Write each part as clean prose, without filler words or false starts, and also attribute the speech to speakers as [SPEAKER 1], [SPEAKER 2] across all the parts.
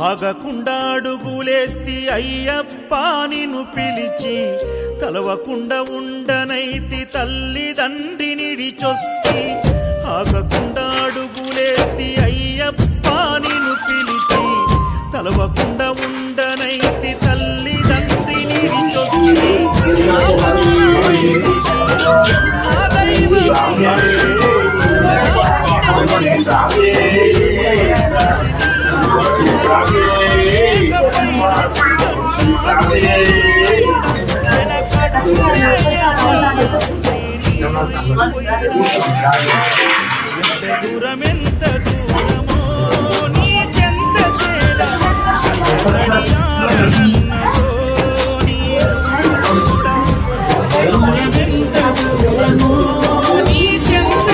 [SPEAKER 1] ఆగకుండా అడుగులేస్తి అయ్యప్ప నిన్ను పిలిచి, కలవకుండా ఉండనైతి తల్లిదండ్రి నిడిచొస్తి. ఆగకుండా అడుగులేస్తి అయ్యప్ప నిన్ను పిలిచి, కలవకుండా ఉండనైతి తల్లిదండ్రి నిడిచొస్తి.
[SPEAKER 2] దూరమెంత దూరమో నీ చెంత చేరన్నదో దూరమెంత దూరమో నీ చెంత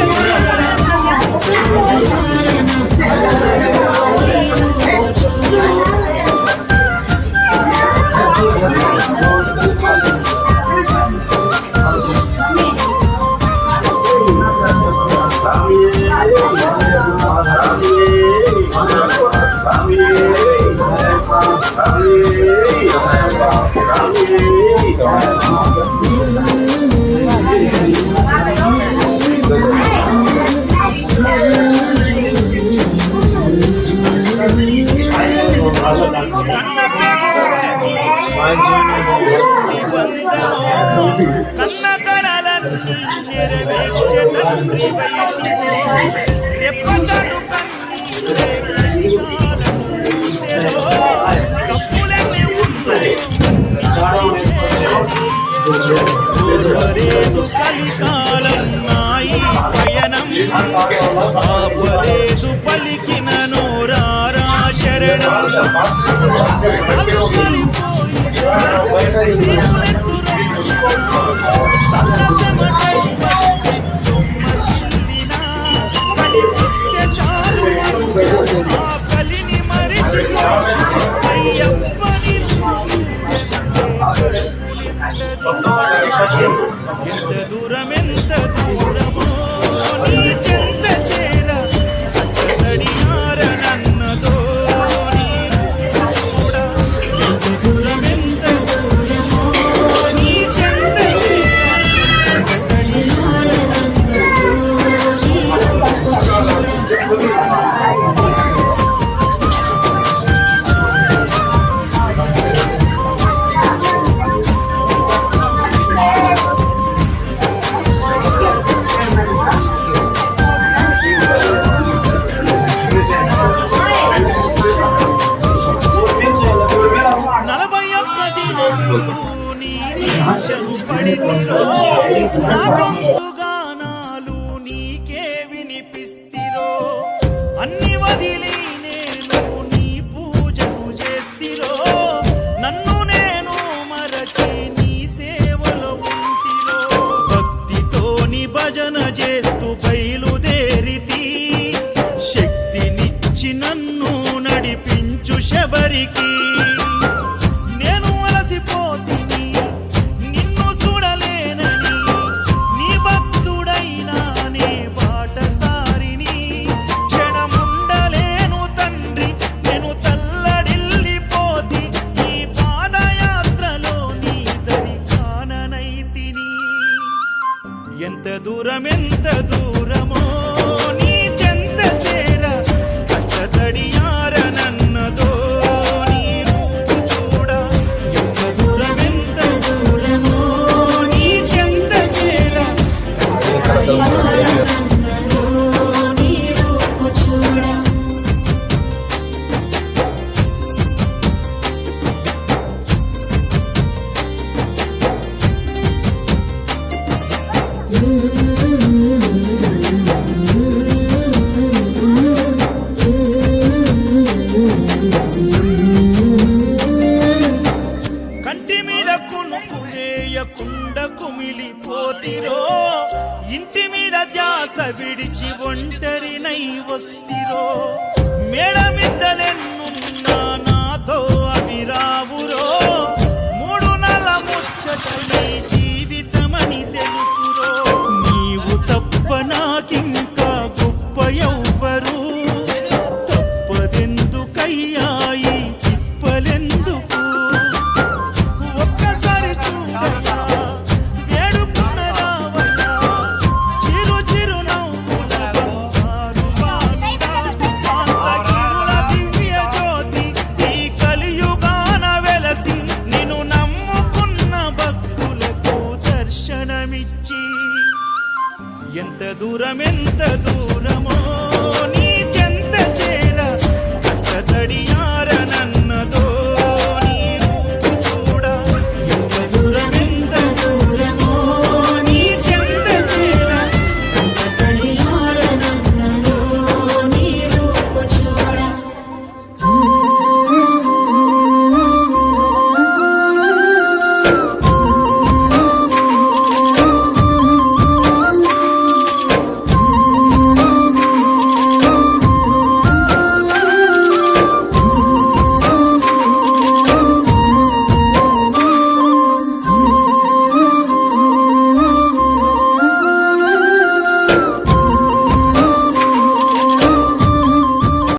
[SPEAKER 2] కన్న కలలన్నీ నెరవేర్చే తండ్రి రెప్పచాటు కప్పులన్నీ ఉండలేదు కలికాలం నాయి పయనం ఆపలేదు పలికిన నోరారా శరణం కలిని మరిచి అయ్యప్పని ఎంత దూరమెంత దూరమో నీ చెంత చేర తడియారనన్నదో నా గొంతుగానాలు నీకే వినిపిస్తిరో అన్ని వదిలి నేను నీ పూజలు చేస్తిరో నన్ను నేను మరచి నీ సేవలో ఉంటిరో భక్తితోని భజన చేస్తూ బయలుదేరితి శక్తినిచ్చి నన్ను నడిపించు శబరికి ఎంత దూరమెంత దూరమో నీ చెంత చేర కట్టతడియారనన్నదో నీ రూపు చూడ ఎంత దూరమెంత దూరమో నీ చెంత చేర కట్టతడియారనన్నదో నీ రూపు చూడ కంటి మీద కునుకునేయకుండా కుమిలిపోతిరో
[SPEAKER 1] ఇంటి మీద ధ్యాస విడిచి ఒంటరినై వస్తిరో మేడ మిద్దలెన్నున్నా నాతో అవి రావురో మూడు నెల ముచ్చటని జీవితమని తెలుసురో నీవు తప్ప నాకింకా గొప్ప ఎవ్వరు తప్పదెందుకయ్యాయి తిప్పలెందుకు ఒక్కసారి చూడయ్యా వేడుకున్న రావయ్యా చిరు చిరు నవ్వుల బంగారు బాలుడా శాంతగిరుల దివ్య జ్యోతి ఈ కలియుగాన వెలసి నిన్ను నమ్ముకున్న భక్తులకు దర్శనమిచ్చి ఎంత దూరమో